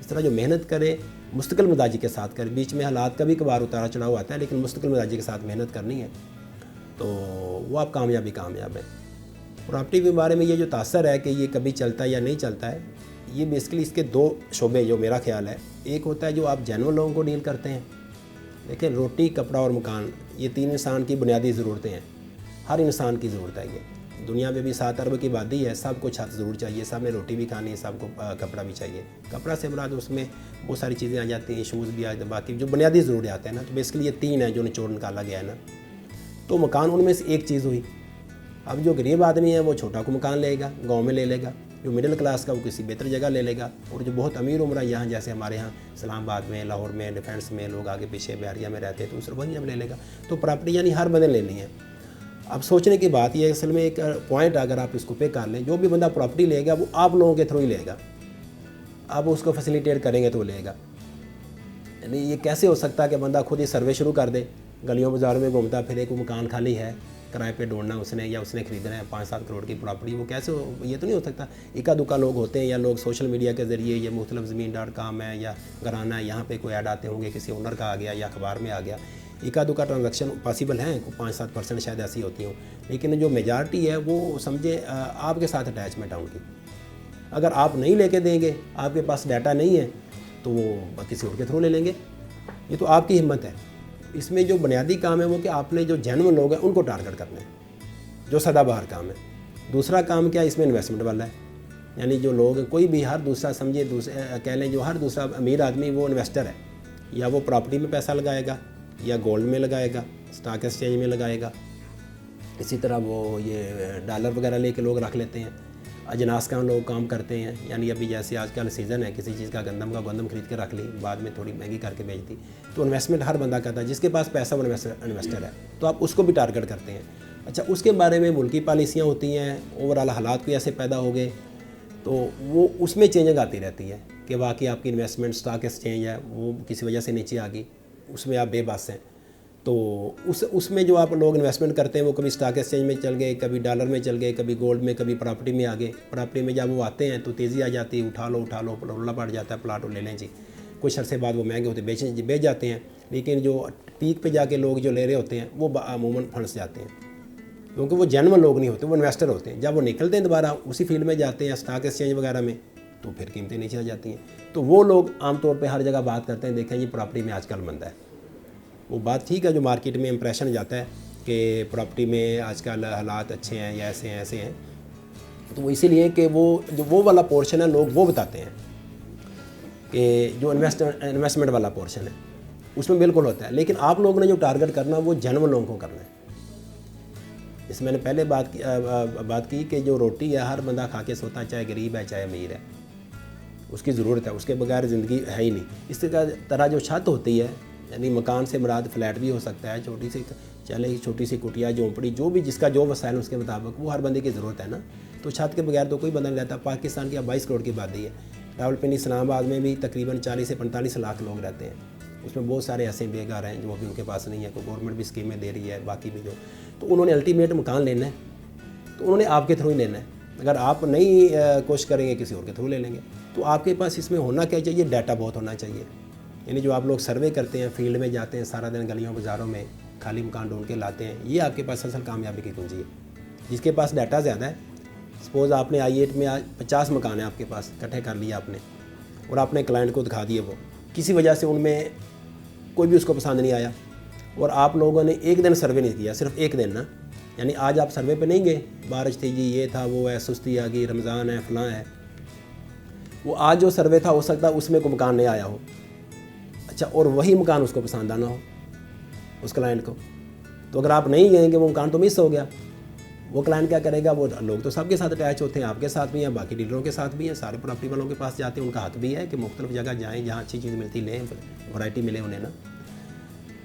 اس طرح جو محنت کرے مستقل مزاجی کے ساتھ کرے, بیچ میں حالات کا بھی کبھار اتارا چڑھاؤ آتا ہے, لیکن مستقل مزاجی کے ساتھ محنت کرنی ہے تو وہ آپ کامیاب ہیں. پراپرٹی کے بارے میں یہ جو تاثر ہے کہ یہ کبھی چلتا ہے یا نہیں چلتا ہے, یہ بیسکلی اس کے دو شعبے جو میرا خیال ہے. ایک ہوتا ہے جو آپ جینون لوگوں کو ڈیل کرتے ہیں. دیکھیں روٹی, کپڑا اور مکان, یہ 3 انسان کی بنیادی ضرورتیں ہیں. ہر انسان کی ضرورت ہے. یہ دنیا میں بھی 7 ارب کی آبادی ہے, سب کو چھت ضرور چاہیے, سب نے روٹی بھی کھانی ہے, سب کو کپڑا بھی چاہیے. کپڑا سے مراد اس میں بہت ساری چیزیں آ جاتی ہیں, شوز بھی آ جاتے ہیں, باقی جو بنیادی ضروریات ہیں نا, تو بیسکلی یہ 3 ہیں جو نچوڑ نکالا گیا ہے نا. تو مکان ان میں سے ایک چیز ہوئی. اب جو غریب آدمی ہے وہ چھوٹا کو مکان لے گا, گاؤں میں لے لے گا. جو مڈل کلاس کا وہ کسی بہتر جگہ لے لے گا. اور جو بہت امیر عمرہ یہاں جیسے ہمارے یہاں اسلام آباد میں, لاہور میں, ڈیفینس میں لوگ آگے پیچھے بحریہ میں رہتے ہیں, تو اسے وہیں ہم لے لے گا. تو پراپرٹی یعنی ہر بندے لینی ہے. اب سوچنے کی بات یہ ہے, اصل میں ایک پوائنٹ اگر آپ اس کو پے کر لیں, جو بھی بندہ پراپرٹی لے گا وہ آپ لوگوں کے تھرو ہی لے گا. آپ اس کو فیسیلیٹیٹ کریں گے تو وہ لے گا. یعنی یہ کیسے ہو سکتا ہے کہ بندہ خود ہی سروے شروع کر دے, گلیوں بازاروں میں گھومتا پھرے, کوئی مکان خالی ہے کرائے پہ ڈھونڈنا اس نے, یا اس نے خریدنا ہے 5-7 کروڑ کی پراپرٹی, وہ کیسے یہ تو نہیں ہو سکتا. اکا دکا لوگ ہوتے ہیں, یا لوگ سوشل میڈیا کے ذریعے, یا مختلف زمین.com ہے یا گھرانہ ہے, یہاں پہ کوئی ایڈ آتے ہوں گے, کسی اونر کا آ گیا یا اخبار میں آ گیا. اکا دکا ٹرانزیکشن پاسبل ہیں, 5-7% شاید ایسی ہوتی ہوں, لیکن جو میجارٹی ہے وہ سمجھے آپ کے ساتھ اٹیچمنٹ ہے ان کی. اگر آپ نہیں لے کے دیں گے, آپ کے پاس ڈیٹا نہیں ہے, تو وہ کسی اور کے تھرو لے لیں گے. یہ تو آپ کی ہمت ہے. اس میں جو بنیادی کام ہے وہ کہ آپ نے جو جینون لوگ ہیں ان کو ٹارگٹ کرنا ہے, جو سدا بہار کام ہے. دوسرا کام کیا, اس میں انویسٹمنٹ والا ہے. یعنی جو لوگ کوئی بھی ہر دوسرا سمجھے, کہہ لیں جو ہر دوسرا امیر آدمی وہ انویسٹر ہے. یا وہ پراپرٹی میں پیسہ لگائے گا, یا گولڈ میں لگائے گا, اسٹاک ایکسچینج میں لگائے گا. اسی طرح وہ یہ ڈالر وغیرہ لے کے لوگ رکھ لیتے ہیں. اجناس کا لوگ کام کرتے ہیں, یعنی ابھی جیسے آج کل سیزن ہے, کسی چیز کا گندم خرید کے رکھ لی, بعد میں تھوڑی مہنگی کر کے بیچ دی. تو انویسٹمنٹ ہر بندہ کرتا ہے, جس کے پاس پیسہ وہ انویسٹر ہے, تو آپ اس کو بھی ٹارگٹ کرتے ہیں. اچھا, اس کے بارے میں ملکی پالیسیاں ہوتی ہیں, اوورآل حالات بھی ایسے پیدا ہو گئے, تو وہ اس میں چینجنگ آتی رہتی ہے کہ واقعی آپ کی انویسٹمنٹ اسٹاک ایکسچینج ہے وہ کسی وجہ سے نیچے آ گئی, اس میں آپ بے بس ہیں. تو اس میں جو آپ لوگ انویسٹمنٹ کرتے ہیں وہ کبھی اسٹاک ایکسچینج میں چل گئے, کبھی ڈالر میں چل گئے, کبھی گولڈ میں, کبھی پراپرٹی میں آ گئے. پراپرٹی میں جب وہ آتے ہیں تو تیزی آ جاتی ہے, اٹھا لو رولہ پڑ جاتا ہے, پلاٹ لے لیں جی. کچھ عرصے بعد وہ مہنگے ہوتے بیچ جاتے ہیں. لیکن جو پیک پہ جا کے لوگ جو لے رہے ہوتے ہیں وہ عموماً پھنس جاتے ہیں, کیونکہ وہ جینون لوگ نہیں ہوتے, وہ انویسٹر ہوتے ہیں. جب وہ نکلتے ہیں دوبارہ اسی فیلڈ میں جاتے ہیں, اسٹاک ایکسچینج وغیرہ میں, تو پھر قیمتیں نیچے آ جاتی ہیں. تو وہ لوگ عام طور پہ ہر جگہ بات کرتے ہیں, دیکھیں جی پراپرٹی میں آج کل مندہ ہے. وہ بات ٹھیک ہے, جو مارکیٹ میں امپریشن جاتا ہے کہ پراپرٹی میں آج کل حالات اچھے ہیں یا ایسے ہیں, تو وہ اسی لیے کہ وہ والا پورشن ہے لوگ وہ بتاتے ہیں کہ جو انویسٹمنٹ والا پورشن ہے اس میں بالکل ہوتا ہے. لیکن آپ لوگوں نے جو ٹارگٹ کرنا وہ جینون لوگوں کو کرنا ہے. اس میں نے پہلے بات کی کہ جو روٹی ہے ہر بندہ کھا کے سوتا ہے, چاہے غریب ہے چاہے امیر ہے, اس کی ضرورت ہے, اس کے بغیر زندگی ہے ہی نہیں. اس طرح جو چھت ہوتی ہے, یعنی مکان سے مراد فلیٹ بھی ہو سکتا ہے, چھوٹی سی کٹیا, جھونپڑی, جو بھی جس کا جو وسائل اس کے مطابق, وہ ہر بندے کی ضرورت ہے نا. تو چھت کے بغیر تو کوئی بندہ نہیں رہتا. پاکستان کی اب 22 کروڑ کی آبادی ہے. راولپنڈی, اسلام آباد میں بھی تقریباً 40 سے 45 لاکھ لوگ رہتے ہیں. اس میں بہت سارے ایسے بے گھر ہیں جو ابھی ان کے پاس نہیں ہے, کوئی گورنمنٹ بھی اسکیمیں دے رہی ہے, باقی بھی جو, تو انہوں نے الٹیمیٹ مکان لینا ہے, تو انہوں نے آپ کے تھرو ہی لینا ہے. اگر آپ نہیں کوشش کریں گے کسی اور کے تھرو لے لیں گے. تو آپ کے پاس اس میں ہونا کیا چاہیے, ڈیٹا بہت ہونا چاہیے. یعنی جو آپ لوگ سروے کرتے ہیں, فیلڈ میں جاتے ہیں, سارا دن گلیوں بازاروں میں خالی مکان ڈھونڈ کے لاتے ہیں, یہ آپ کے پاس اصل کامیابی کی کنجی ہے. جس کے پاس ڈیٹا زیادہ ہے, سپوز آپ نے I8 میں 50 مکان ہیں آپ کے پاس, اکٹھے کر لیا آپ نے, اور آپ نے کلائنٹ کو دکھا دیے, وہ کسی وجہ سے ان میں کوئی بھی اس کو پسند نہیں آیا, اور آپ لوگوں نے ایک دن سروے نہیں کیا, صرف ایک دن نا, یعنی آج آپ سروے پہ نہیں گئے, بارش تھی جی, یہ تھا, وہ ہے, سستی آ گئی, رمضان ہے, فلاں ہے, وہ آج جو سروے تھا ہو سکتا ہے اس میں کوئی مکان نہیں آیا ہو. اچھا, اور وہی مکان اس کو پسند آنا ہو اس کلائنٹ کو, تو اگر آپ نہیں گئیں گے وہ مکان تو مس ہو گیا. وہ کلائنٹ کیا کرے گا, وہ لوگ تو سب کے ساتھ اٹیچ ہوتے ہیں, آپ کے ساتھ بھی ہیں, باقی ڈیلروں کے ساتھ بھی ہیں, سارے پراپرٹی والوں کے پاس جاتے ہیں. ان کا حق بھی ہے کہ مختلف جگہ جائیں, جہاں اچھی چیز ملتی لیں, ورائٹی ملے انہیں نا.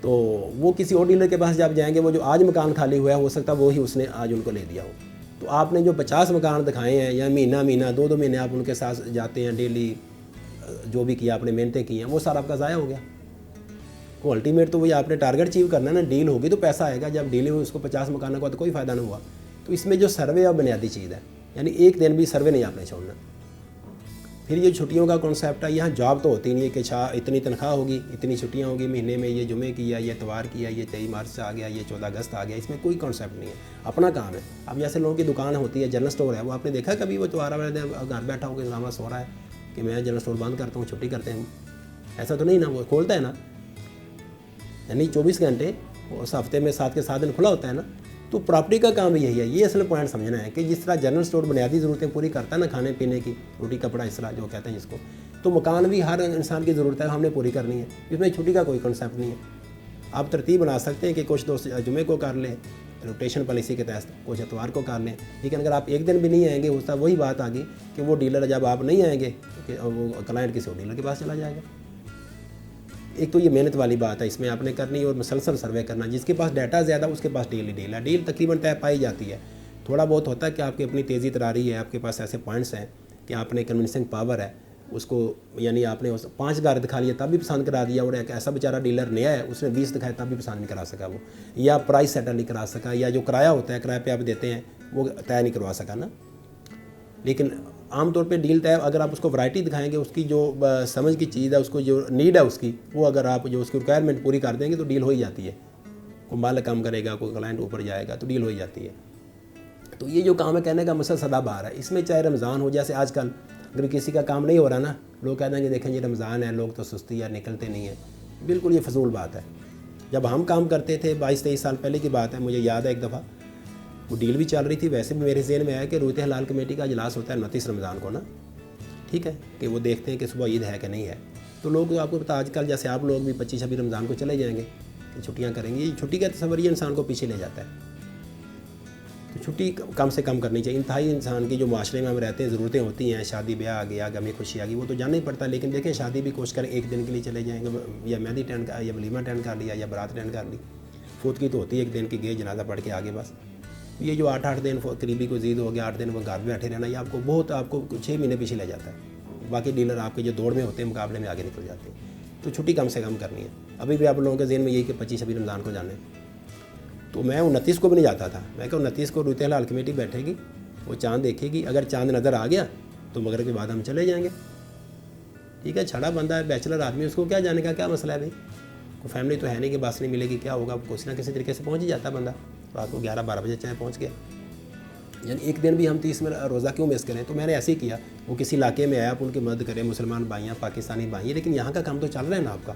تو وہ کسی اور ڈیلر کے پاس جب جائیں گے, وہ جو آج مکان خالی ہوا ہے ہو سکتا ہے وہی اس نے آج ان کو لے دیا ہو. تو آپ نے جو 50 مکان دکھائے ہیں, یا مہینہ 2 مہینے آپ ان کے ساتھ جاتے ہیں, ڈیلی جو بھی کیا آپ نے, محنتیں کی ہیں, وہ سارا آپ کا ضائع ہو گیا. وہ الٹیمیٹ تو وہی آپ نے ٹارگٹ اچیو کرنا ہے نا, ڈیل ہوگی تو پیسہ آئے گا. جب ڈیل ہوئی اس کو 50 مکانوں کا تو کوئی فائدہ نہیں ہوا. تو اس میں جو سروے اور بنیادی چیز ہے, یعنی ایک دن بھی سروے نہیں آپ نے چھوڑنا. پھر یہ چھٹیوں کا کانسیپٹ ہے, یہاں جاب تو ہوتی نہیں ہے کہ اتنی تنخواہ ہوگی, اتنی چھٹیاں ہوگی مہینے میں, یہ جمعے کیا, یہ اتوار کیا, یہ 23 مارچ آ گیا, یہ 14 اگست آ گیا, اس میں کوئی کانسیپٹ نہیں ہے, اپنا کام ہے. اب جیسے لوگوں کی دکان ہوتی ہے, جنرل اسٹور ہے, وہ آپ نے دیکھا کبھی وہ اتوار والے دن گھر بیٹھا ہو کے ڈرامہ سو رہا ہے کہ میں جنرل اسٹور بند کرتا ہوں, چھٹی کرتے ہیں, ایسا تو نہیں نا, وہ کھولتا ہے نا, یعنی 24 گھنٹے اس ہفتے میں 7 کے 7 دن کھلا ہوتا ہے نا. تو پراپرٹی کا کام بھی یہی ہے. یہ اصل پوائنٹ سمجھنا ہے کہ جس طرح جنرل اسٹور بنیادی ضرورتیں پوری کرتا ہے نا, کھانے پینے کی, روٹی کپڑا اس طرح جو کہتے ہیں جس کو, تو مکان بھی ہر انسان کی ضرورت ہے, ہم نے پوری کرنی ہے. اس میں چھٹی کا کوئی کنسیپٹ نہیں ہے. آپ ترتیب بنا سکتے ہیں کہ کچھ دوست جمعے کو کر لیں, روٹیشن پالیسی کے تحت کچھ اتوار کو کر لیں, لیکن اگر آپ ایک دن بھی نہیں آئیں گے, ہوتا وہی بات آ گئی کہ وہ ڈیلر جب آپ نہیں آئیں گے کہ وہ کلائنٹ کسی اور ڈیلر کے پاس چلا جائے گا. ایک تو یہ محنت والی بات ہے, اس میں آپ نے کرنی اور مسلسل سروے کرنا. جس کے پاس ڈیٹا زیادہ اس کے پاس ڈیل ہی ڈیل ہے. ڈیل تقریباً طے پائی جاتی ہے. تھوڑا بہت ہوتا ہے کہ آپ کی اپنی تیزی تراری ہے, آپ کے پاس ایسے پوائنٹس ہیں کہ آپ نے کنونسنگ پاور ہے اس کو, یعنی آپ نے 5 گھر دکھا لیا تب بھی پسند کرا دیا, اور ایک ایسا بیچارہ ڈیلر نیا ہے اس نے 20 دکھایا تب بھی پسند نہیں کرا سکا وہ, یا پرائس سیٹل نہیں کرا سکا, یا جو کرایہ ہوتا ہے کرایہ پہ آپ دیتے ہیں وہ طے نہیں کروا سکا نا. لیکن عام طور پہ ڈیل طے اگر آپ اس کو ورائٹی دکھائیں گے, اس کی جو سمجھ کی چیز ہے, اس کو جو نیڈ ہے اس کی, وہ اگر آپ جو اس کی ریکوائرمنٹ پوری کر دیں گے تو ڈیل ہو ہی جاتی ہے. کوئی مالک کم کرے گا, کوئی کلائنٹ اوپر جائے گا, تو ڈیل ہو ہی جاتی ہے. تو یہ جو کام ہے کہنے کا مسئلہ سدا بہار ہے. اس میں چاہے رمضان ہو, جیسے آج کل اگر کسی کا کام نہیں ہو رہا نا, لوگ کہتے ہیں کہ دیکھیں یہ رمضان ہے, لوگ تو سستی ہے, نکلتے نہیں ہیں. بالکل یہ فضول بات ہے. جب ہم کام کرتے تھے 22-23 سال پہلے کی بات ہے, مجھے یاد ہے ایک دفعہ وہ ڈیل بھی چل رہی تھی, ویسے بھی میرے ذہن میں آیا کہ رویت حلال کمیٹی کا اجلاس ہوتا ہے 29 رمضان کو نا, ٹھیک ہے, کہ وہ دیکھتے ہیں کہ صبح عید ہے کہ نہیں ہے. تو لوگ آپ کو پتا آج کل جیسے آپ لوگ بھی 25-26 رمضان کو چلے جائیں گے کہ چھٹیاں کریں گے, یہ چھٹی کا تصور یہ انسان کو پیچھے لے جاتا ہے. تو چھٹی کم سے کم کرنی چاہیے. انتہائی انسان کی جو معاشرے میں ہم رہتے ہیں ضرورتیں ہوتی ہیں, شادی بیاہ آ گیا, غم خوشی آ گئی, وہ تو جانا ہی پڑتا ہے. لیکن دیکھیں شادی بھی کوشش کریں ایک دن کے لیے چلے جائیں گے, یا مہندی اٹینڈ کر, یا ولیمہ اٹینڈ کر لیا, یا برات اٹینڈ کر لی. فوت کی تو ہوتی ہے ایک دن کی, گئے جنازہ پڑھ کے آگے بس. یہ جو 8 دن قریبی کو زید ہو گیا, 8 دن وہ گھر میں بیٹھے رہنا, یہ آپ کو بہت, آپ کو 6 مہینے پیچھے لے جاتا ہے. باقی ڈیلر آپ کے جو دوڑ میں ہوتے ہیں مقابلے میں آگے نکل جاتے ہیں. تو چھٹی کم سے کم کرنی ہے. ابھی بھی آپ لوگوں کے ذہن میں یہی کہ 25-26 رمضان کو جانے. تو میں 29 کو بھی نہیں جاتا تھا. میں کہ 29 کو رویت حلال کمیٹی بیٹھے گی, وہ چاند دیکھے گی, اگر چاند نظر آ گیا تو مغرب کے بعد ہم چلے جائیں گے. ٹھیک ہے, چھڑا بندہ ہے, بیچلر آدمی, اس کو کیا جانے کا کیا مسئلہ ہے بھائی. کوئی فیملی تو ہے نہیں کہ بس نہیں ملے گی, کیا ہوگا, کسی نہ کسی طریقے سے پہنچ ہی جاتا ہے بندہ. رات کو 11-12 بجے چاہے پہنچ گیا. یعنی ایک دن بھی ہم 30 میں روزہ کیوں مس کریں. تو میں نے ایسے ہی کیا, وہ کسی علاقے میں آیا, آپ ان کی مدد کریں, مسلمان بھائیاں, پاکستانی بھائی, لیکن یہاں کا کام تو چل رہا ہے نا آپ کا.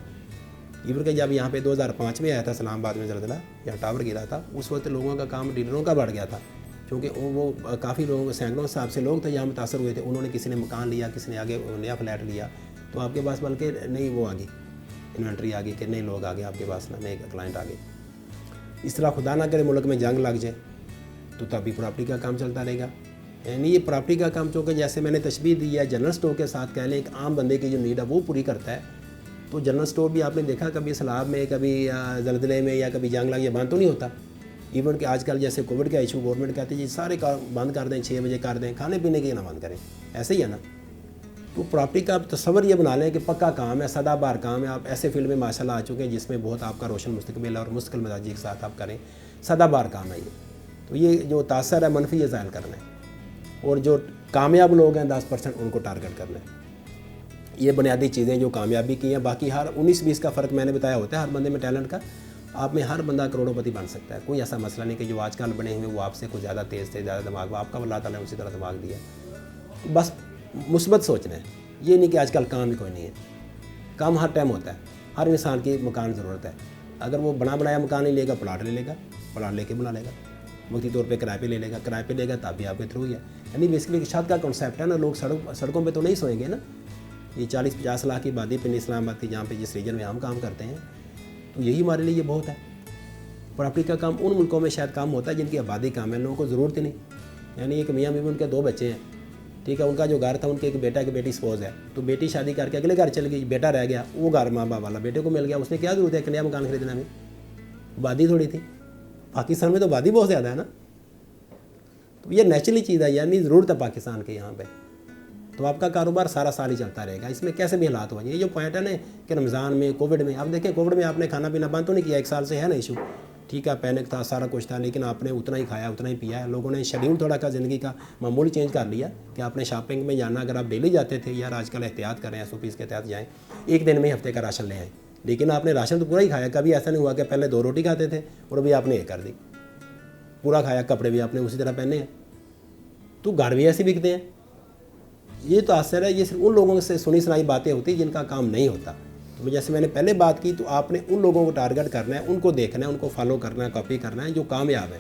ایون کہ جب یہاں پہ 2005 میں آیا تھا اسلام آباد میں زلزلہ, یا ٹاور گرا تھا, اس وقت لوگوں کا کام ڈیلروں کا بڑھ گیا تھا, کیونکہ وہ کافی لوگ, سینکڑوں صاحب سے لوگ تھے یہاں متاثر ہوئے تھے. انہوں نے کسی نے مکان لیا, کسی نے آگے نیا فلیٹ لیا, تو آپ کے پاس بلکہ نئی وہ آ گئی, انوینٹری آ گئی کہ نئے لوگ آ گئے آپ کے پاس, نئے کلائنٹ آ گئے. اس طرح خدا نہ کرے ملک میں جنگ لگ جائے تو تبھی پراپرٹی کا کام چلتا رہے گا. یعنی یہ پراپرٹی کا کام, چونکہ جیسے میں نے تشبیہ دی ہے جنرل اسٹور کے ساتھ, کہہ لیں ایک عام بندے کی جو نیڈ ہے وہ پوری کرتا ہے. تو جنرل اسٹور بھی آپ نے دیکھا کبھی سیلاب میں, کبھی زلزلے میں, یا کبھی جنگ لگ یہ بند تو نہیں ہوتا. ایون کہ آج کل جیسے کووڈ کا ایشو, گورنمنٹ کہتی ہے جی سارے کام بند کر دیں, 6 بجے کر دیں, کھانے پینے کے نہ بند کریں, ایسے ہی ہے نا. تو پراپرٹی کا آپ تصور یہ بنا لیں کہ پکا کام ہے, سدا بار کام ہے. آپ ایسے فیلڈ میں ماشاء اللہ آ چکے ہیں جس میں بہت آپ کا روشن مستقبل ہے, اور مستقل مزاجی کے ساتھ آپ کریں, سدا بار کام ہے یہ. تو یہ جو تاثر ہے منفی, یہ ظاہر کرنا ہے. اور جو کامیاب لوگ ہیں 10% ان کو ٹارگٹ کرنا ہے. یہ بنیادی چیزیں جو کامیابی کی ہیں. باقی ہر 19-20 کا فرق میں نے بتایا ہوتا ہے ہر بندے میں ٹیلنٹ کا. آپ میں ہر بندہ کروڑوں پتی بن سکتا ہے, کوئی ایسا مسئلہ نہیں کہ جو آج کل بنے ہوئے وہ آپ سے کچھ زیادہ تیز تھے, زیادہ دماغ, آپ کا اللہ تعالیٰ نے اسی طرح دماغ دیا. بس مثبت سوچنا ہے, یہ نہیں کہ آج کل کام ہی کوئی نہیں ہے. کام ہر ٹائم ہوتا ہے, ہر انسان کی مکان ضرورت ہے. اگر وہ بنا بنایا مکان نہیں لے گا, پلاٹ لے لے گا, پلاٹ لے کے بنا لے گا, وقتی طور پہ کرائے پہ لے لے گا, کرائے پہ لے گا تب بھی آپ کے تھرو ہی ہے. یعنی بیسکلی چھت کا کنسیپٹ ہے نا. لوگ سڑکوں پہ تو نہیں سوئیں گے نا. یہ 40-50 لاکھ کی آبادی پہ اسلام آباد کی, جہاں پہ جس ریجن میں ہم کام کرتے ہیں, تو یہی ہمارے لیے یہ بہت ہے. پراپرٹی کا کام ان ملکوں میں شاید کام ہوتا ہے جن کی آبادی کام ہے, لوگوں کو ضرورت ہی نہیں. یعنی ایک میاں بیوی, ان کے 2 بچے ہیں, ٹھیک ہے, ان کا جو گھر تھا, ان کے ایک بیٹا ایک بیٹی سپوز ہے, تو بیٹی شادی کر کے اگلے گھر چل گئی, بیٹا رہ گیا, وہ گھر ماں باپ والا بیٹے کو مل گیا. اس نے کیا ضرورت ہے کہ نیا مکان خریدنا میں, آبادی تھوڑی تھی. پاکستان میں تو آبادی بہت زیادہ ہے نا. تو یہ نیچرلی چیز ہے, یعنی ضرورت ہے پاکستان کے یہاں پہ. تو آپ کا کاروبار سارا سال ہی چلتا رہے گا. اس میں کیسے بھی حالات ہو جائیں. یہ جو پوائنٹ ہے نا کہ رمضان میں, کووڈ میں, آپ دیکھیں کووڈ میں آپ نے کھانا پینا بند تو نہیں کیا, 1 سال سے ہے نا ایشو. ٹھیک ہے پینک تھا سارا کچھ تھا, لیکن آپ نے اتنا ہی کھایا اتنا ہی پیا ہے. لوگوں نے شیڈیول تھوڑا کا زندگی کا معمول چینج کر لیا کہ آپ نے شاپنگ میں جانا, اگر آپ ڈیلی جاتے تھے یار آج کل احتیاط کریں SOPs کے تحت جائیں, ایک دن میں ہفتے کا راشن لے آئیں, لیکن آپ نے راشن تو پورا ہی کھایا. کبھی ایسا نہیں ہوا کہ پہلے 2 روٹی کھاتے تھے اور ابھی آپ نے ایک کر دی, پورا کھایا. کپڑے بھی آپ نے اسی طرح پہنے ہیں, تو گھر بھی ایسے بکتے ہیں. یہ تو اثر ہے, یہ صرف ان لوگوں سے سنی سنائی باتیں ہوتی ہیں جن کا کام نہیں ہوتا. تو جیسے میں نے پہلے بات کی, تو آپ نے ان لوگوں کو ٹارگٹ کرنا ہے, ان کو دیکھنا ہے, ان کو فالو کرنا ہے, کاپی کرنا ہے جو کامیاب ہے.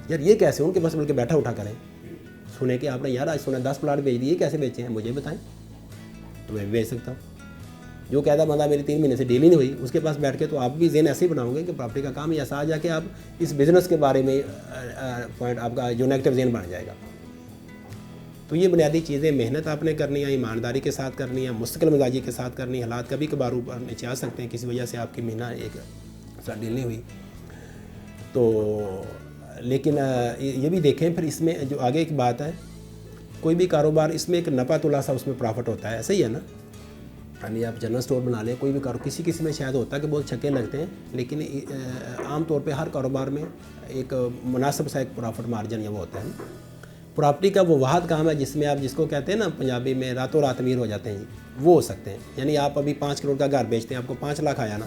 یار یہ کیسے, ان کے بس بلکہ بیٹھا اٹھا کریں, سنیں کہ آپ نے یار آج سنا 10 پلاٹ بیچ دیے, کیسے بیچے ہیں مجھے بتائیں تو میں بھی بیچ سکتا ہوں. جو کہتا بندہ میری 3 مہینے سے ڈیل ہی نہیں ہوئی, اس کے پاس بیٹھ کے تو آپ بھی ذہن ایسے ہی بناؤ گے کہ پراپرٹی کا کام ہی ایسا آ جا کے آپ اس بزنس کے بارے میں پوائنٹ آپ کا جو نیگیٹو ذہن بن جائے گا. تو یہ بنیادی چیزیں محنت آپ نے کرنی ہے, ایمانداری کے ساتھ کرنی ہے, مستقل مزاجی کے ساتھ کرنی ہے. حالات کبھی کبھار اوپر نیچے آ سکتے ہیں, کسی وجہ سے آپ کی مہینہ ایک ساتھ ڈیل نہیں ہوئی تو, لیکن یہ بھی دیکھیں پھر اس میں جو آگے ایک بات ہے, کوئی بھی کاروبار اس میں ایک نفع تلا سا اس میں پرافٹ ہوتا ہے, ایسا ہی ہے نا. یعنی آپ جنرل اسٹور بنا لیں, کوئی بھی کسی میں شاید ہوتا ہے کہ بہت چھکے لگتے ہیں, لیکن عام طور پہ ہر کاروبار میں ایک مناسب سا ایک پرافٹ مارجن یا وہ ہوتا ہے. پراپرٹی کا وہ واحد کام ہے جس میں آپ جس کو کہتے ہیں نا پنجابی میں راتوں رات امیر ہو جاتے ہیں جی, وہ ہو سکتے ہیں. یعنی آپ ابھی 5 کروڑ کا گھر بیچتے ہیں, آپ کو 5 لاکھ آیا نا,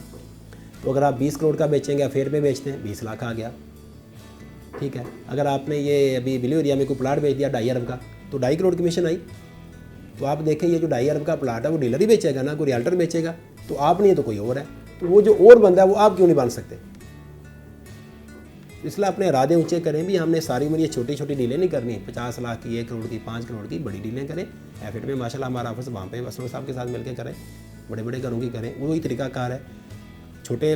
تو اگر آپ 20 کروڑ کا بیچیں گے فیئر پہ بیچتے ہیں 20 لاکھ آ گیا. ٹھیک ہے, اگر آپ نے یہ ابھی بلیو ایریا میں کوئی پلاٹ بیچ دیا 2.5 ارب کا, تو 2.5 کروڑ کمیشن آئی. تو آپ دیکھیں یہ جو 2.5 ارب کا پلاٹ ہے وہ ڈیلر ہی بیچے گا نا, کوئی ریالٹر بیچے گا, تو آپ نہیں ہے تو کوئی اور ہے. تو وہ جو اور بندہ ہے وہ آپ کیوں نہیں بن سکتے؟ اس لیے اپنے ارادے اونچے کریں بھی, ہم نے ساری عمر یہ چھوٹی چھوٹی ڈیلیں نہیں کرنی, 50 لاکھ کی, 1 کروڑ کی, 5 کروڑ کی, بڑی ڈیلیں کریں. ایفٹ میں ماشاءاللہ ہمارا آفس وہاں پہ اسلم صاحب کے ساتھ مل کے کریں, بڑے بڑے گھروں کی کریں, وہی طریقہ کار ہے. چھوٹے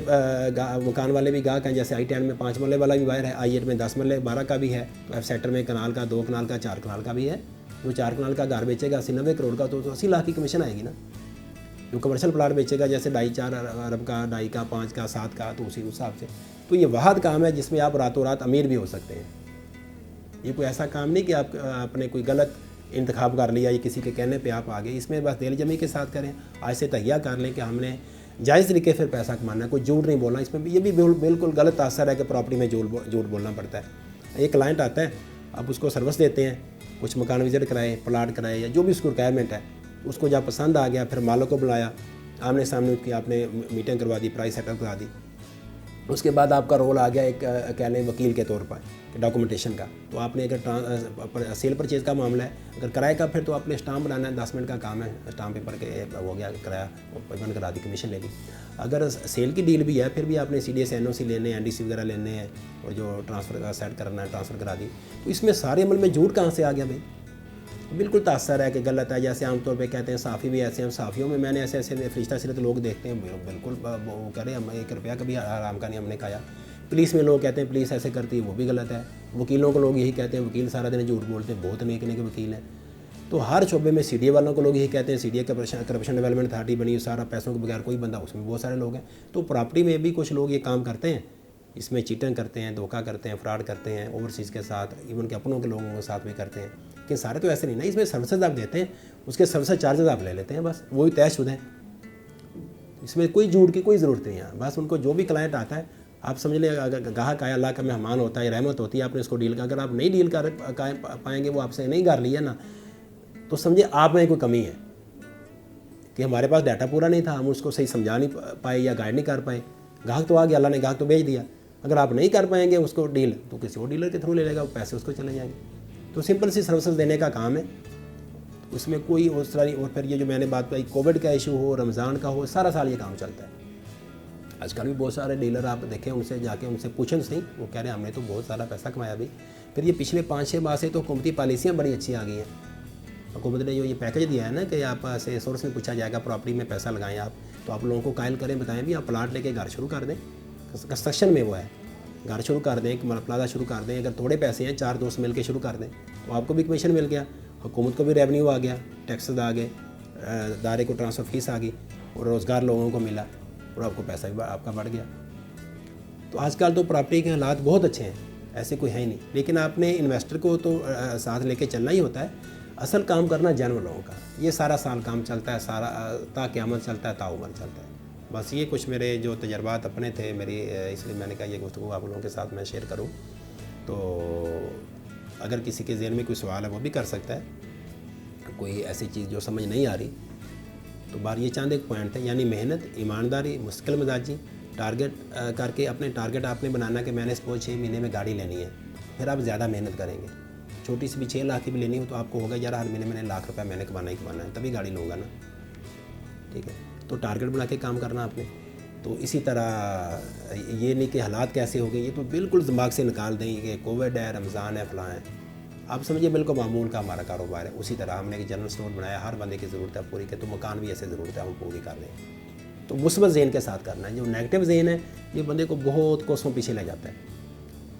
مکان والے بھی گاہک ہیں, جیسے I-10 میں 5 مرلے والا بھی بائر ہے, I-8 میں 10 مرلے 12 کا بھی ہے, تو ایف سیکٹر میں کنال کا 2 کنال کا 4 کنال کا بھی ہے. جو 4 کنال کا گھر بیچے گا 80-90 کروڑ کا, تو 80 لاکھ کی کمیشن آئے گی نا. جو کمرشل پلاٹ بیچے گا جیسے 2.5-4 ارب کا, 2.5 کا, 5 کا, 7 کا, تو اسی حساب سے. تو یہ واحد کام ہے جس میں آپ راتوں رات امیر بھی ہو سکتے ہیں. یہ کوئی ایسا کام نہیں کہ آپ نے کوئی غلط انتخاب کر لیا یا کسی کے کہنے پہ آپ آ گئے. اس میں بس دل جمی کے ساتھ کریں, آج سے تہیا کر لیں کہ ہم نے جائز طریقے سے پیسہ کمانا ہے, کوئی جھوٹ نہیں بولنا. اس میں یہ بھی بالکل غلط تاثر ہے کہ پراپرٹی میں جھوٹ بولنا پڑتا ہے. ایک کلائنٹ آتا ہے, آپ اس کو سروس دیتے ہیں, کچھ مکان وزٹ کرائے, پلاٹ کرائے, یا جو بھی اس کو ریکوائرمنٹ ہے, اس کو جب پسند آ گیا پھر مالک کو بلایا, آمنے سامنے کی آپ نے میٹنگ کروا دی, پرائس سیٹ اپ کرا دی. اس کے بعد آپ کا رول آ گیا ایک کہہ لیں وکیل کے طور پر ڈاکومنٹیشن کا. تو آپ نے اگر سیل پرچیز کا معاملہ ہے, اگر کرائے کا, پھر تو آپ نے اسٹامپ بنانا ہے, 10 منٹ کا کام ہے, اسٹامپ پیپر کے ہو گیا, کرایہ پیمنٹ کرا دی, کمیشن لے لی. اگر سیل کی ڈیل بھی ہے پھر بھی آپ نے CDS NOC لینے ہیں, NDC وغیرہ لینے ہیں, اور جو ٹرانسفر کا سیٹ کرنا ہے ٹرانسفر کرا دی. تو اس میں سارے عمل میں جھوٹ کہاں سے آ گیا بھائی؟ بالکل تاثر ہے کہ غلط ہے. جیسے عام طور پہ کہتے ہیں صحافی بھی ایسے ہیں, صحافیوں میں نے ایسے فرشتہ سیرت لوگ دیکھتے ہیں, بالکل وہ کہہ رہے ہیں ہم 1 روپیہ کبھی آرام کا نہیں ہم نے کھایا. پولیس میں لوگ کہتے ہیں پولیس ایسے کرتی ہے, وہ بھی غلط ہے. وکیلوں کو لوگ یہی کہتے ہیں وکیل سارا دن جھوٹ بولتے ہیں, بہت نیک نیک وکیل ہیں. تو ہر شعبے میں CDA والوں کو لوگ یہی کہتے ہیں, CDA کرپشن ڈیولپمنٹ اتھارٹی بنی, سارا پیسوں کے بغیر کوئی بندہ, اس میں بہت سارے لوگ ہیں. تو پراپرٹی میں بھی کچھ لوگ یہ کام کرتے ہیں, اس میں چیٹنگ کرتے ہیں, دھوکہ کرتے ہیں, فراڈ کرتے ہیں, اوورسیز کے ساتھ, ایون کہ اپنوں کے لوگوں کے ساتھ بھی کرتے ہیں. کہ سارے تو ایسے نہیں نا, اس میں سروسز آپ دیتے ہیں, اس کے سروسز چارجز آپ لے لیتے ہیں, بس وہی طے شدہ ہیں. اس میں کوئی جھوٹ کی کوئی ضرورت نہیں ہے. بس ان کو جو بھی کلائنٹ آتا ہے, آپ سمجھ لیں گاہک آیا, اللہ کا مہمان ہوتا ہے, رحمت ہوتی ہے, آپ نے اس کو ڈیل کا, اگر آپ نہیں ڈیل کر پائیں گے, وہ آپ سے نہیں کر لیا نا, تو سمجھے آپ میں کوئی کمی ہے کہ ہمارے پاس ڈیٹا پورا نہیں تھا, ہم اس کو صحیح سمجھا نہیں پائے یا گائیڈ نہیں کر پائے. گاہک تو آ گیا, اللہ نے گاہک تو بھیج دیا. اگر آپ نہیں کر پائیں گے اس کو ڈیل, تو کسی اور ڈیلر کے تھرو لے لے گا, وہ پیسے اس کو چلے جائیں گے. تو سمپل سی سروسز دینے کا کام ہے, اس میں کوئی اس طرح نہیں. اور پھر یہ جو میں نے بات کہی, کووڈ کا ایشو ہو, رمضان کا ہو, سارا سال یہ کام چلتا ہے. آج کل بھی بہت سارے ڈیلر آپ دیکھیں, ان سے جا کے ان سے پوچھیں صحیح, وہ کہہ رہے ہیں ہم نے تو بہت سارا پیسہ کمایا بھی. پھر یہ پچھلے 5-6 ماہ سے تو حکومتی پالیسیاں بڑی اچھی آ گئی ہیں. حکومت نے جو یہ پیکج دیا ہے نا کہ آپ سے سورس میں پوچھا جائے گا پراپرٹی میں پیسہ لگائیں آپ, تو آپ لوگوں کو قائل کریں, بتائیں بھی آپ پلاٹ لے کے گھر شروع کر دیں. کنسٹرکشن میں وہ ہے, گھر شروع کر دیں, پلازا شروع کر دیں. اگر تھوڑے پیسے ہیں 4 دوست مل کے شروع کر دیں, تو آپ کو بھی کمیشن مل گیا, حکومت کو بھی ریونیو آ گیا, ٹیکسز آ گئے, ادارے کو ٹرانسفر فیس آ گئی, اور روزگار لوگوں کو ملا, اور آپ کو پیسہ بھی آپ کا بڑھ گیا. تو آج کل تو پراپرٹی کے حالات بہت اچھے ہیں, ایسے کوئی ہے نہیں. لیکن آپ نے انویسٹر کو تو ساتھ لے کے چلنا ہی ہوتا ہے. اصل کام کرنا جانور لوگوں کا, یہ سارا سال کام چلتا ہے, سارا تا قیامت چلتا ہے, تا عمر چلتا ہے. بس یہ کچھ میرے جو تجربات اپنے تھے میری، اس لیے میں نے کہا یہ گفتگو آپ لوگوں کے ساتھ میں شیئر کروں. تو اگر کسی کے ذہن میں کوئی سوال ہے وہ بھی کر سکتا ہے، کوئی ایسی چیز جو سمجھ نہیں آ رہی. تو بار یہ چاند ایک پوائنٹ ہے، یعنی محنت، ایمانداری، مستقل مزاجی، ٹارگٹ کر کے اپنے ٹارگٹ آپ نے بنانا کہ میں نے سپوز 6 مہینے میں گاڑی لینی ہے، پھر آپ زیادہ محنت کریں گے. چھوٹی سی بھی 6 لاکھ کی بھی لینی ہو تو آپ کو ہوگا یار ہر مہینے میں نے ₹1,00,000 میں نے کمانا ہی کمانا ہے، تبھی گاڑی لوں گا نا. ٹھیک ہے، تو ٹارگٹ بنا کے کام کرنا آپ نے. تو اسی طرح یہ نہیں کہ حالات کیسے ہو گئے، یہ تو بالکل دماغ سے نکال دیں کہ کووڈ ہے، رمضان ہے، فلاں ہے. آپ سمجھے بالکل معمول کا ہمارا کاروبار ہے. اسی طرح ہم نے ایک جنرل اسٹور بنایا، ہر بندے کی ضرورت ہے پوری کے، تو مکان بھی ایسے ضرورت ہے ہم پوری کر لیں. تو مثبت ذہن کے ساتھ کرنا ہے. جو نیگیٹو ذہن ہے یہ بندے کو بہت کوسوں پیچھے لے جاتا ہے.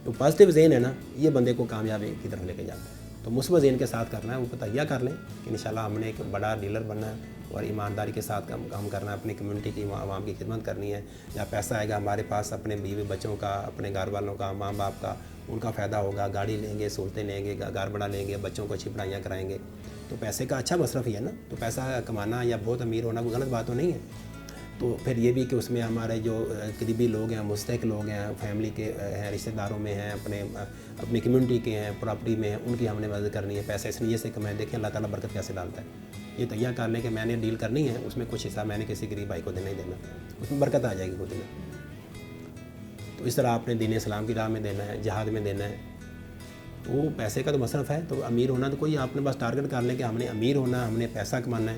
جو پازیٹیو ذہن ہے نا یہ بندے کو کامیابی کی طرف لے کے جاتا ہے. تو مثبت ذہن کے ساتھ کرنا ہے. وہ تہیا کر لیں کہ انشاءاللہ ہم نے ایک بڑا ڈیلر بننا ہے اور ایمانداری کے ساتھ کام کرنا ہے، اپنی کمیونٹی کی عوام کی خدمت کرنی ہے. یا پیسہ آئے گا ہمارے پاس اپنے بیوی بچوں کا، اپنے گھر والوں کا، ماں باپ کا، ان کا فائدہ ہوگا. گاڑی لیں گے، سہولتیں لیں گے، گھر بڑا لیں گے، بچوں کو اچھی پڑھائیاں کرائیں گے. تو پیسے کا اچھا مصرف ہی ہے نا. تو پیسہ کمانا یا بہت امیر ہونا کوئی غلط بات تو نہیں ہے. تو پھر یہ بھی کہ اس میں ہمارے جو قریبی لوگ ہیں، مستحق لوگ ہیں، فیملی کے ہیں، رشتہ داروں میں ہیں، اپنی کمیونٹی کے ہیں، پراپرٹی میں ہیں، ان کی ہم نے مدد کرنی ہے. پیسے اس لیے سے کمائیں. دیکھیں اللہ تعالیٰ برکت کیسے ڈالتا ہے. یہ تیار کر لیں کہ میں نے ڈیل کرنی ہے، اس میں کچھ حصہ میں نے کسی غریب بھائی کو دینا ہی دینا، اس میں برکت آ جائے گی خود میں. تو اس طرح آپ نے دین اسلام کی راہ میں دینا ہے، جہاد میں دینا ہے. تو وہ پیسے کا تو مصرف ہے. تو امیر ہونا تو کوئی آپ نے بس ٹارگٹ کر لیں کہ ہم نے امیر ہونا، ہم نے پیسہ کمانا ہے.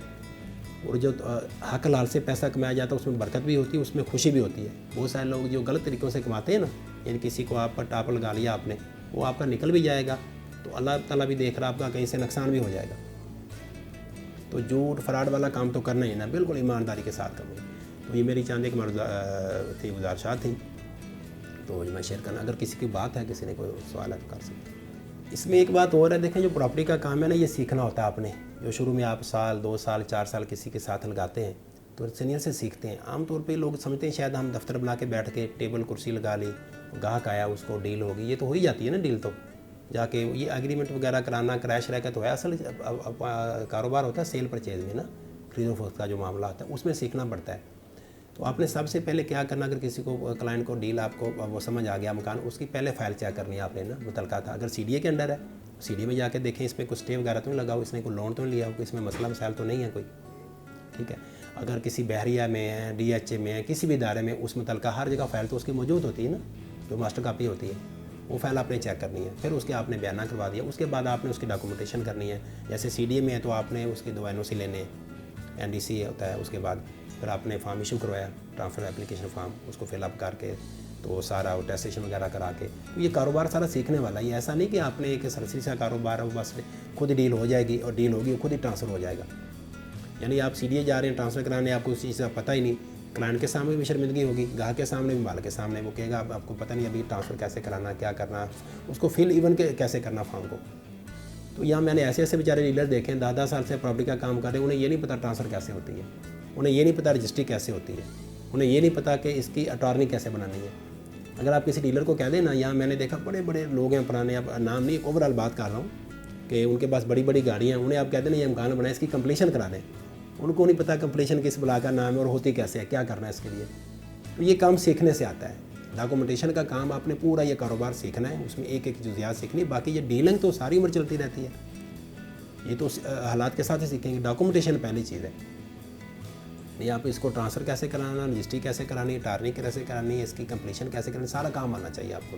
اور جو حق حلال سے پیسہ کمایا جاتا ہے اس میں برکت بھی ہوتی ہے، اس میں خوشی بھی ہوتی ہے. بہت سارے لوگ جو غلط طریقوں سے کماتے ہیں نا، یعنی کسی کو آپ پر ٹاپ لگا لیا آپ نے، وہ آپ کا نکل بھی جائے گا تو اللہ تعالیٰ بھی دیکھ رہا آپ کا، کہیں سے نقصان بھی ہو جائے گا. تو جھوٹ فراڈ والا کام تو کرنا ہی نا، بالکل ایمانداری کے ساتھ کروں. تو یہ میری چاند ایک تھی گزارشات تھیں تو میں شیئر کرنا. اگر کسی کی بات ہے، کسی نے کوئی سوال ہے تو کر سکتے. اس میں ایک بات اور ہے، دیکھیں جو پراپرٹی کا کام ہے نا یہ سیکھنا ہوتا ہے آپ نے. جو شروع میں آپ سال 2 سال 4 سال کسی کے ساتھ لگاتے ہیں تو سینئر سے سیکھتے ہیں. عام طور پہ لوگ سمجھتے ہیں شاید ہم دفتر بنا کے بیٹھ کے ٹیبل کرسی لگا لی، گاہک آیا اس کو ڈیل ہوگی، یہ تو ہو ہی جاتی ہے نا ڈیل. تو جا کے یہ ایگریمنٹ وغیرہ کرانا، کریش رہ کے تو ہے. اصل کاروبار ہوتا ہے سیل پرچیز میں نا، خرید و فروخت کا جو معاملہ ہوتا ہے اس میں سیکھنا پڑتا ہے. تو آپ نے سب سے پہلے کیا کرنا، اگر کسی کو کلائنٹ کو ڈیل آپ کو وہ سمجھ آ گیا مکان، اس کی پہلے فائل چیک کرنی ہے آپ نے نا متعلقہ تھا. اگر سی ڈی اے کے انڈر ہے، سی ڈی اے میں جا کے دیکھیں اس میں کوئی اسٹے وغیرہ تو نہیں لگا ہو، اس نے کوئی لون تو نہیں لیا ہو، اس میں مسئلہ مسائل تو نہیں ہے کوئی. ٹھیک ہے. اگر کسی بحریہ میں ہے، ڈی ایچ اے میں ہے، کسی بھی ادارے میں، اس متعلقہ ہر جگہ فائل تو اس کی موجود ہوتی ہے نا، جو ماسٹر کاپی ہوتی ہے، وہ فائل آپ نے چیک کرنی ہے. پھر اس کے آپ نے بیانہ کروا دیا، اس کے بعد آپ نے اس کی ڈاکومنٹیشن کرنی ہے. جیسے سی ڈی اے میں ہے تو آپ نے اس کی 2 NOC لینے ہیں، این ڈی سی ہوتا ہے. اس کے بعد پھر آپ نے فارم ایشو کروایا، ٹرانسفر اپلیکیشن فارم، اس کو فل اپ کر کے تو سارا ٹیسٹیشن وغیرہ کرا کے. تو یہ کاروبار سارا سیکھنے والا ہے. یہ ایسا نہیں کہ آپ نے ایک سرسری سا کاروبار ہے وہ بس خود ڈیل ہو جائے گی اور ڈیل ہوگی خود ہی ٹرانسفر ہو جائے گا. یعنی آپ سی ڈی اے جا رہے ہیں ٹرانسفر کرانے، آپ کو اس چیز کا پتہ ہی نہیں. کلائنٹ کے سامنے بھی شرمندگی ہوگی، گاہک کے سامنے بھی، مالک کے سامنے. وہ کہے گا آپ کو پتہ نہیں ابھی ٹرانسفر کیسے کرانا، کیا کرنا، اس کو فل ایون کیسے کرنا فارم کو. تو یہاں میں نے ایسے ایسے بیچارے ڈیلر دیکھے ہیں 10 سال سے پراپرٹی کا کام کر رہے ہیں، انہیں یہ نہیں پتہ ٹرانسفر کیسے ہوتی ہے، انہیں یہ نہیں پتہ رجسٹری کیسے ہوتی ہے، انہیں یہ نہیں پتہ کہ اس کی اٹارنی کیسے بنانی ہے. اگر آپ کسی ڈیلر کو کہہ دیں نا، یہاں میں نے دیکھا بڑے بڑے لوگ ہیں پرانے، اب نام نہیں، اوور آل بات کر رہا ہوں، کہ ان کے پاس بڑی بڑی گاڑیاں ہیں، انہیں آپ کہتے ہیں یہ مکان بنائیں، اس کی کمپلیشن کرا دیں. ان کو نہیں پتہ کمپلیشن کس بلا کا نام ہے اور ہوتی کیسے ہے، کیا کرنا ہے اس کے لیے. تو یہ کام سیکھنے سے آتا ہے. ڈاکومنٹیشن کا کام آپ نے پورا یہ کاروبار سیکھنا ہے، اس میں ایک ایک جزیات سیکھنی. باقی یہ ڈیلنگ تو ساری عمر چلتی رہتی ہے، یہ تو حالات کے ساتھ ہی سیکھیں گے. ڈاکومنٹیشن پہلی چیز ہے. نہیں آپ اس کو ٹرانسفر کیسے کرانا، رجسٹری کیسے کرانی، اٹارنی کیسے کرانی ہے، اس کی کمپلیشن کیسے کرانی، سارا کام آنا چاہیے آپ کو.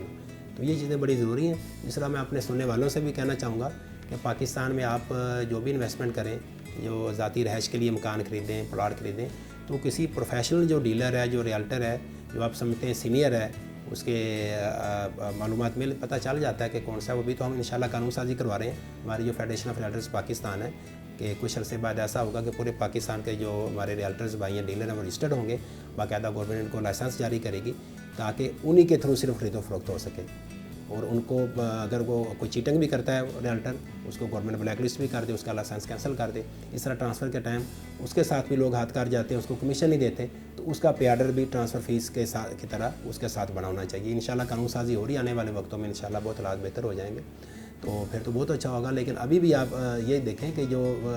تو یہ چیزیں بڑی ضروری ہیں. اس طرح میں اپنے سننے والوں سے بھی کہنا چاہوں گا کہ پاکستان میں آپ جو بھی انویسٹمنٹ کریں، جو ذاتی رہائش کے لیے مکان خریدیں، پلاٹ خریدیں، تو کسی پروفیشنل جو ڈیلر ہے، جو ریالٹر ہے، جو آپ سمجھتے ہیں سینئر ہے، اس کے معلومات میں پتہ چل جاتا ہے کہ کون سا. وہ بھی تو ہم انشاءاللہ قانون سازی کروا رہے ہیں. ہماری جو فیڈریشن آف ریالٹرز پاکستان ہے کہ کچھ عرصے بعد ایسا ہوگا کہ پورے پاکستان کے جو ہمارے ریالٹرز بھائی ہیں، ڈیلر ہیں، وہ رجسٹرڈ ہوں گے. باقاعدہ گورنمنٹ کو لائسنس جاری کرے گی تاکہ انہی کے تھرو صرف خرید و فروخت ہو سکے. اور ان کو اگر وہ کوئی چیٹنگ بھی کرتا ہے ریالٹر، اس کو گورنمنٹ بلیک لسٹ بھی کر دے، اس کا لائسنس کینسل کر دے. اس طرح ٹرانسفر کے ٹائم اس کے ساتھ بھی لوگ ہاتھ کر جاتے ہیں، اس کو کمیشن نہیں دیتے، تو اس کا پے آرڈر بھی ٹرانسفر فیس کے ساتھ کی طرح اس کے ساتھ بنا ہونا چاہیے. انشاءاللہ قانون سازی ہو رہی ہے، آنے والے وقتوں میں انشاءاللہ بہت حالات بہتر ہو جائیں گے. تو پھر تو بہت اچھا ہوگا. لیکن ابھی بھی آپ یہ دیکھیں کہ جو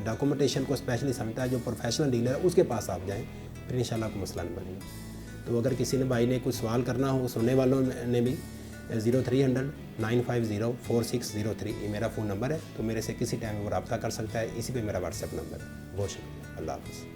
ڈاکومنٹیشن کو اسپیشلی سمجھتا ہے، جو پروفیشنل ڈیلر ہے، اس کے پاس آپ جائیں. پھر انشاءاللہ کوئی مسئلہ نہیں بنے گا. تو اگر کسی نے بھائی نے کوئی سوال کرنا ہو, سننے والوں نے بھی, 0300-950-4603 یہ میرا فون نمبر ہے, تو میرے سے کسی ٹائم وہ رابطہ کر سکتا ہے. اسی پہ میرا واٹس ایپ نمبر ہے. بہت شکریہ. اللہ حافظ.